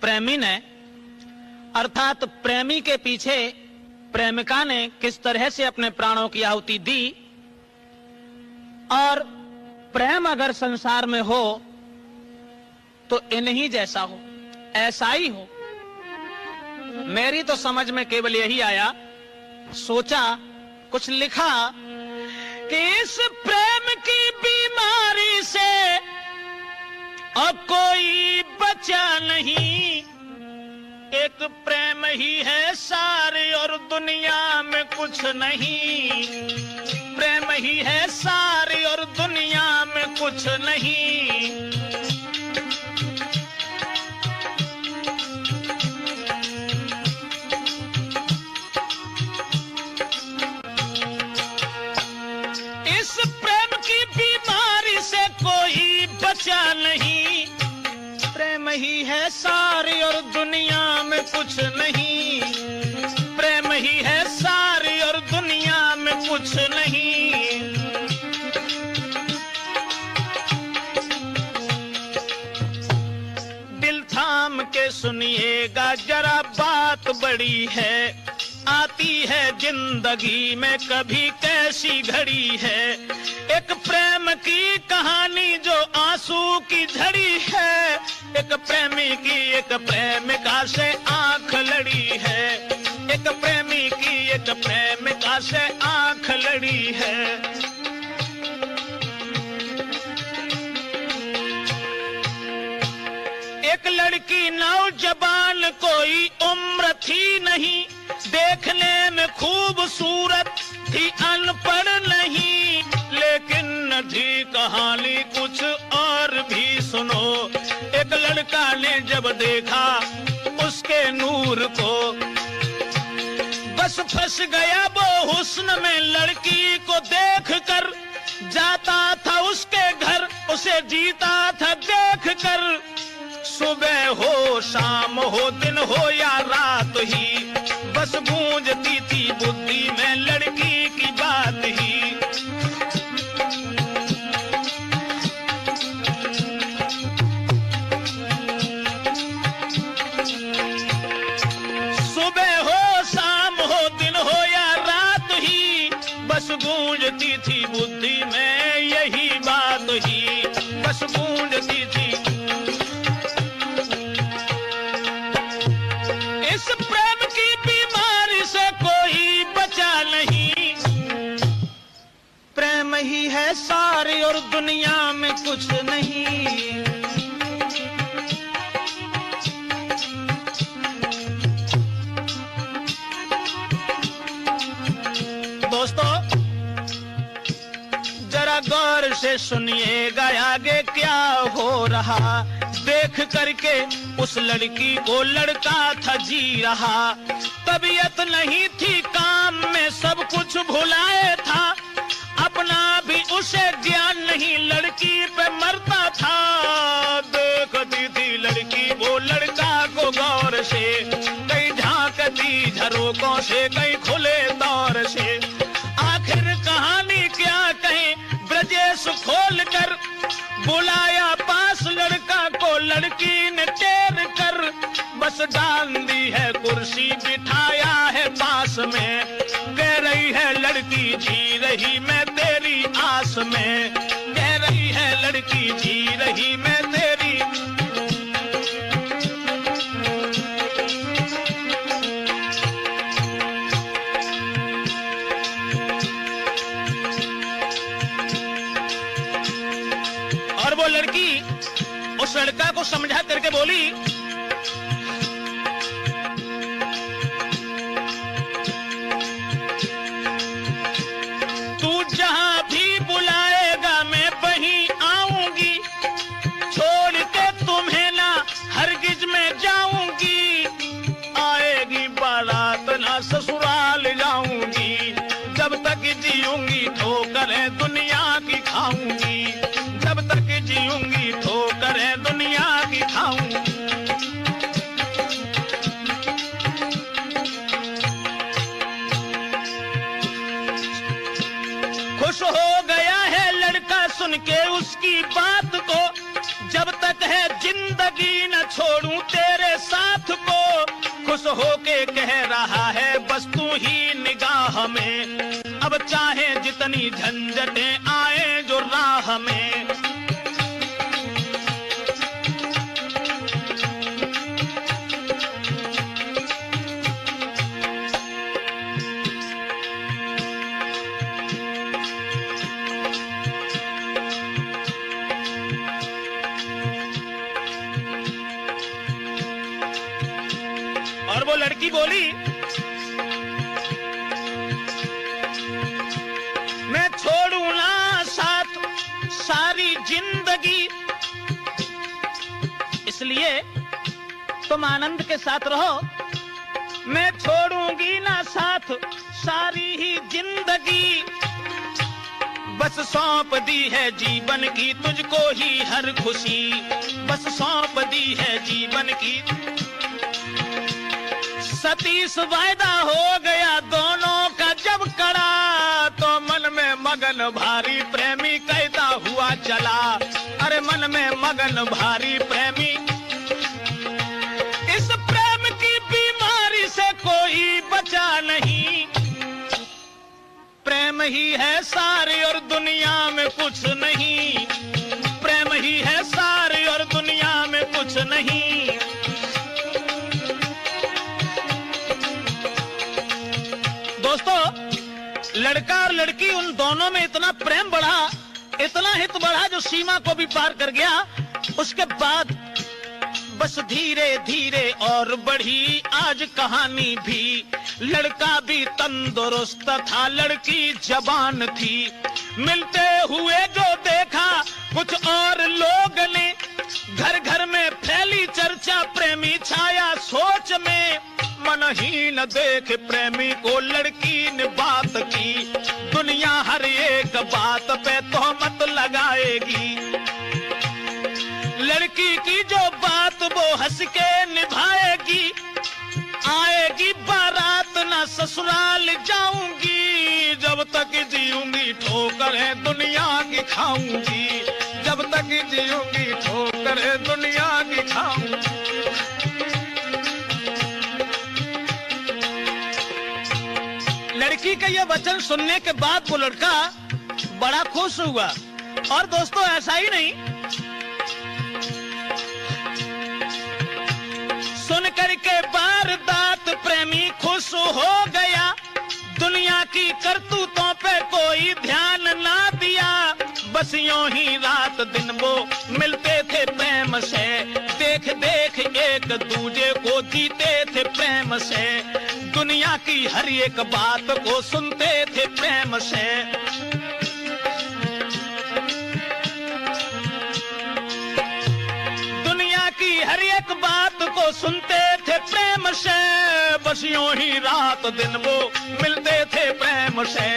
प्रेमी ने, अर्थात प्रेमी के पीछे प्रेमिका ने किस तरह से अपने प्राणों की आहुति दी। और प्रेम अगर संसार में हो तो इन्हीं जैसा हो, ऐसा ही हो। मेरी तो समझ में केवल यही आया, सोचा, कुछ लिखा कि इस प्रेम की बीमारी से अब कोई बचा नहीं, एक प्रेम ही है सारे और दुनिया में कुछ नहीं, प्रेम ही है सारे और दुनिया में कुछ नहीं। इस प्रेम की बीमारी से कोई बचा नहीं, प्रेम ही है सारी और दुनिया में कुछ नहीं, प्रेम ही है सारी और दुनिया में कुछ नहीं। दिल थाम के सुनिएगा जरा, बात बड़ी है, आती है जिंदगी में कभी कैसी घड़ी है। एक प्रेम की कहानी जो आंसू की झड़ी है, एक प्रेमी की एक प्रेमिका से आंख लड़ी है, एक प्रेमी की एक प्रेमिका से आंख लड़ी है। एक लड़की नौजवान कोई उम्र थी नहीं, देखने में खूबसूरत थी, अनपढ़ नहीं, लेकिन न थी कहानी कुछ और भी सुनो। एक लड़का ने जब देखा उसके नूर को, बस फंस गया वो हुस्न में, लड़की को देखकर जाता था उसके घर, उसे जीता था देखकर। सुबह हो शाम हो दिन हो या रात ही, बस गूंजती थी बुद्धि में लड़की की बात ही। सुबह हो शाम हो दिन हो या रात ही, बस गूंजती थी बुद्धि में यही बात ही, बस गूंजती थी। इस प्रेम की बीमारी से कोई बचा नहीं, प्रेम ही है सारी और दुनिया में कुछ नहीं। दोस्तों जरा गौर से सुनिएगा आगे क्या हो रहा। देख करके उस लड़की को लड़का था जी रहा, तबीयत नहीं थी काम में, सब कुछ भुलाए था, अपना भी उसे ज्ञान नहीं, लड़की पे मरता था। देखती थी लड़की वो लड़का को गौर से, कहीं झांकती झरोकों से, कहीं खुले दौर से। आखिर कहानी क्या कहें, ब्रजेश खोल कर बुलाया पास लड़का को, लड़की ने टेर कर बस डाल दी है कुर्सी, बिठाया है पास में, कह रही है लड़की जी रही मैं तेरी आस में, कह रही है लड़की जी रही मैं तेरी। और वो लड़की उस लड़का को समझा करके बोली, तू जहां भी बुलाएगा मैं वहीं आऊंगी, छोड़ के तुम्हें ना हरगिज में जाऊंगी, आएगी बारात ना ससुराल जाऊंगी, जब तक जीऊंगी ठोकरें दुनिया की खाऊंगी, जब तक जीऊंगी ठोकरें दुनिया की खाऊंगी। खुश हो गया है लड़का सुन के उसकी बात को, जब तक है जिंदगी न छोड़ूं तेरे साथ होके कह रहा है बस तू ही निगाह में, अब चाहे जितनी झंझटें आए जो राह में। और वो लड़की बोली, मैं छोड़ू ना साथ सारी जिंदगी, इसलिए तुम आनंद के साथ रहो, मैं छोड़ूंगी ना साथ सारी ही जिंदगी, बस सौंप दी है जीवन की तुझको ही हर खुशी, बस सौंप दी है जीवन की। सतीश वायदा हो गया दोनों का जब कड़ा, तो मन में मगन भारी प्रेमी कहता हुआ चला, अरे मन में मगन भारी प्रेमी। इस प्रेम की बीमारी से कोई बचा नहीं, प्रेम ही है सारी और दुनिया में कुछ नहीं, प्रेम ही है सारी और दुनिया में कुछ नहीं। दोस्तों, लड़का और लड़की उन दोनों में इतना प्रेम बढ़ा, इतना हित बढ़ा जो सीमा को भी पार कर गया। उसके बाद बस धीरे धीरे और बढ़ी आज कहानी भी, लड़का भी तंदुरुस्त था, लड़की जवान थी। मिलते हुए जो देखा कुछ और लोग ने, घर घर में फैली चर्चा प्रेमी छाया सोच में, मन ही न देख प्रेमी को लड़की ने बात की, दुनिया हर एक बात पे तोहमत लगाएगी। लड़की की जो बात वो हंस के निभाएगी, आएगी बारात ना ससुराल जाऊंगी, जब तक जीऊंगी ठोकरें दुनिया की खाऊंगी, जब तक जीऊंगी ठोकरें दुनिया की खाऊंगी। लड़की का यह वचन सुनने के बाद वो लड़का बड़ा खुश हुआ। और दोस्तों, ऐसा ही नहीं, सुन करके वारदात प्रेमी खुश हो गया, दुनिया की करतूतों पे कोई ध्यान ना दिया, बस यूं ही रात दिन वो मिलते थे प्रेम से, देख देख एक दूजे को जीते थे प्रेम से, दुनिया की हर एक बात को सुनते थे प्रेम से। दुनिया की हर एक बात को सुनते थे प्रेम से, बस यूं ही रात दिन वो मिलते थे प्रेम से,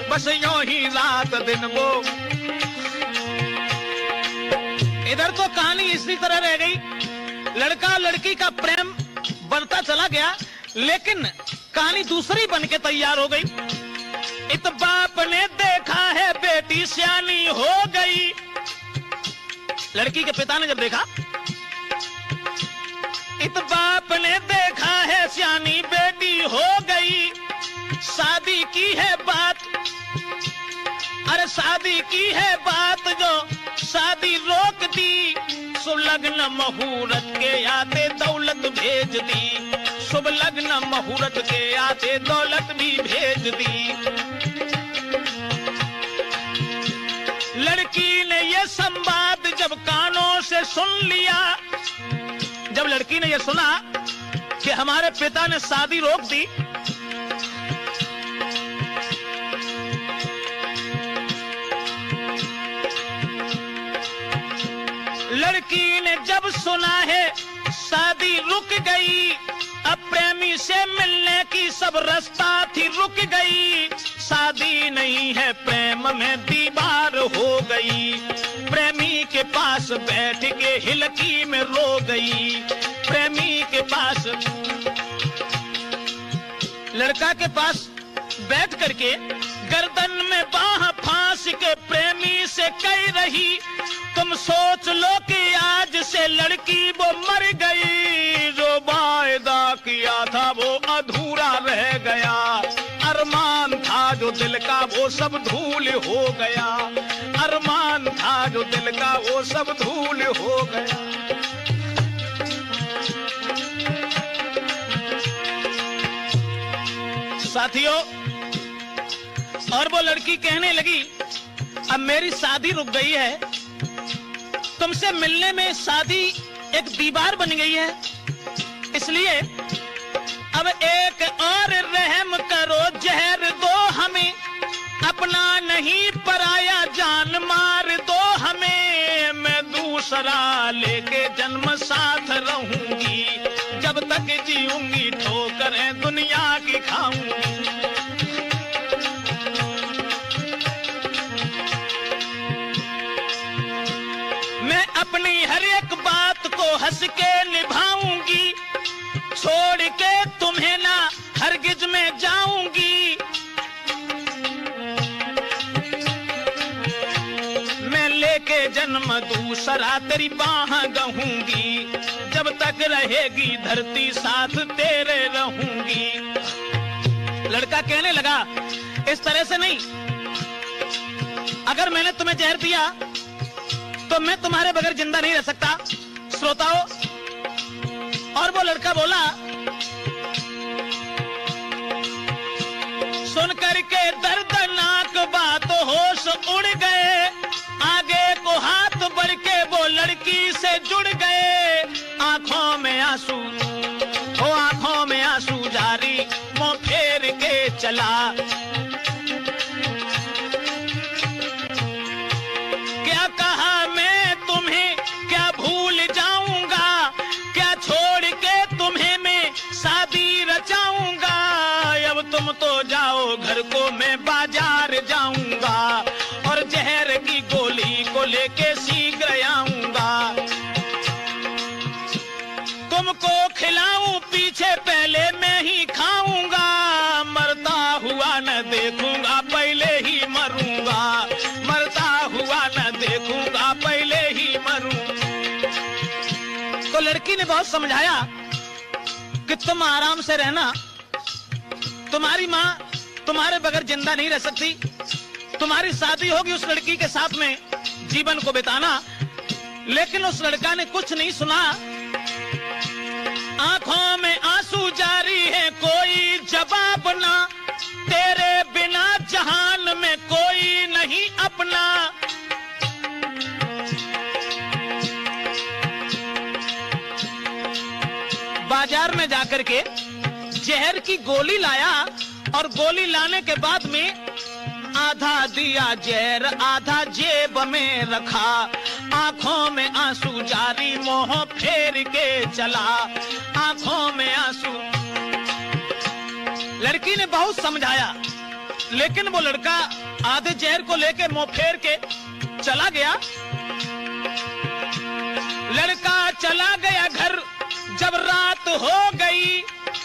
बस यूं ही रात दिन वो। इधर तो कहानी इसी तरह रह गई, लड़का लड़की का प्रेम बढ़ता चला गया, लेकिन कहानी दूसरी बन के तैयार हो गई। इत बाप ने देखा है बेटी सियानी हो गई, लड़की के पिता ने जब देखा, इत बाप ने देखा है सियानी बेटी हो गई, शादी की है बात, अरे शादी की है बात जो शादी रोक दी, शुभ लग्न मुहूर्त के आते दौलत भेज दी, शुभ लग्न मुहूर्त के आते दौलत भी भेज दी। लड़की ने ये संवाद जब कानों से सुन लिया, जब लड़की ने ये सुना कि हमारे पिता ने शादी रोक दी, लड़की ने जब सुना है शादी रुक गई, अब प्रेमी से मिलने की सब रास्ता थी रुक गई, शादी नहीं है प्रेम में दीवार हो गई, प्रेमी के पास बैठ के हिलकी में रो गई, प्रेमी के पास, लड़का के पास बैठ करके गर्दन में बाह फांस के प्रेमी से कह रही, तुम सोच लो कि आज से लड़की वो मर गई, जो वायदा किया था जो दिल का वो सब धूल हो गया, अरमान था जो दिल का वो सब धूल हो गया। साथियों, और वो लड़की कहने लगी, अब मेरी शादी रुक गई है, तुमसे मिलने में शादी एक दीवार बन गई है, इसलिए अब एक और रहम करो, जहर दो हमें, अपना नहीं पराया जान मार दो हमें। मैं दूसरा लेके जन्म साथ रहूंगी, जब तक जीऊंगी ठोकरें दुनिया की खाऊंगी। मैं अपनी हर एक बात को हंस के निभाऊंगी, छोड़ के तुम्हें ना हरगिज में जाऊंगी। मैं लेके जन्म दूसरा तेरी बाह गहूंगी, जब तक रहेगी धरती साथ तेरे रहूंगी। लड़का कहने लगा, इस तरह से नहीं, अगर मैंने तुम्हें जहर दिया तो मैं तुम्हारे बगैर जिंदा नहीं रह सकता। श्रोताओं, और वो लड़का बोला, सुन करके दर्दनाक बात होश उड़ गए, आगे को हाथ बढ़ के वो लड़की से जुड़ गए। आंखों में आंसू, वो आंखों में आंसू जारी, मुंह फेर के चला। क्या कहा मैं तुम्हें, क्या भूल जाऊंगा, क्या छोड़ के तुम्हें मैं शादी रचाऊंगा। अब तुम तो जाओ घर को, मैं बाजार जाऊंगा, और जहर की गोली को लेके शीघ्र आऊंगा। तुमको खिलाऊं पीछे पहले मैं ही खाऊंगा, मरता हुआ न देखूंगा पहले ही मरूंगा, मरता हुआ न देखूंगा पहले ही मरूं। तो लड़की ने बहुत समझाया कि तुम आराम से रहना, तुम्हारी माँ तुम्हारे बगैर जिंदा नहीं रह सकती, तुम्हारी शादी होगी उस लड़की के साथ में जीवन को बिताना। लेकिन उस लड़का ने कुछ नहीं सुना, आंखों में आंसू जारी है, कोई जवाब ना, तेरे बिना जहान में कोई नहीं अपना। बाजार में जाकर के जहर की गोली लाया, और गोली लाने के बाद में आधा दिया जहर, आधा जेब में रखा। आंखों में आंसू जारी, मुंह फेर के चला, आंखों में आंसू। लड़की ने बहुत समझाया, लेकिन वो लड़का आधे जहर को लेके मुंह फेर के चला गया। लड़का चला गया घर, जब रात हो गई,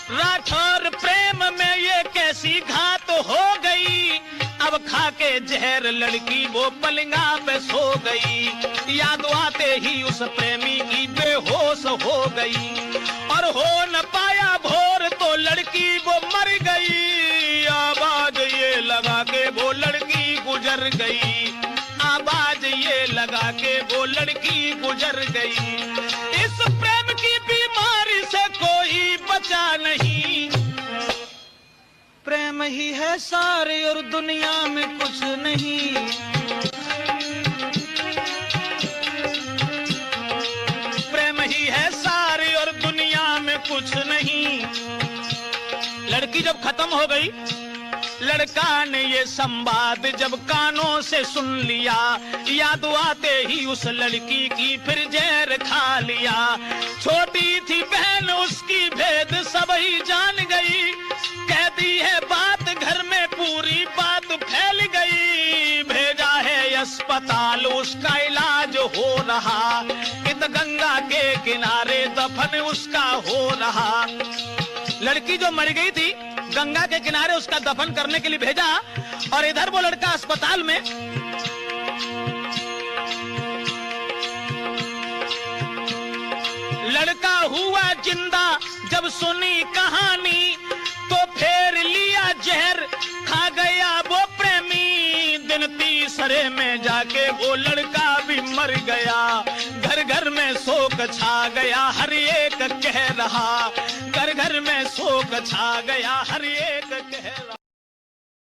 राठौर प्रेम में ये कैसी घात हो गई। अब खा के जहर लड़की वो पलंगा पे सो गई, याद आते ही उस प्रेमी की बेहोश हो गई, और हो न पाया भोर तो लड़की वो मर गई। आवाज ये लगा के वो लड़की गुजर गई, आवाज ये लगा के वो लड़की गुजर गई। इस प्रेम की बीमारी से कोई बचा नहीं, प्रेम ही है सारे और दुनिया में कुछ नहीं। प्रेम ही है सारे और दुनिया में कुछ नहीं। लड़की जब खत्म हो गई, लड़का ने ये संवाद जब कानों से सुन लिया, याद आते ही उस लड़की की फिर जहर खा लिया। छोटी थी बहन उसकी, भेद सब ही जान गई, कह दी है बात घर में पूरी बात फैल गई। भेजा है अस्पताल, उसका इलाज हो रहा, इत गंगा के किनारे दफन उसका हो रहा। लड़की जो मर गई थी, गंगा के किनारे उसका दफन करने के लिए भेजा, और इधर वो लड़का अस्पताल में। लड़का हुआ जिंदा जब सुनी कहानी, तो फेर लिया जहर खा गया वो अंधेरे में जाके वो लड़का भी मर गया। घर घर में शोक छा गया, हर एक कह रहा, घर घर में शोक छा गया, हर एक कह रहा।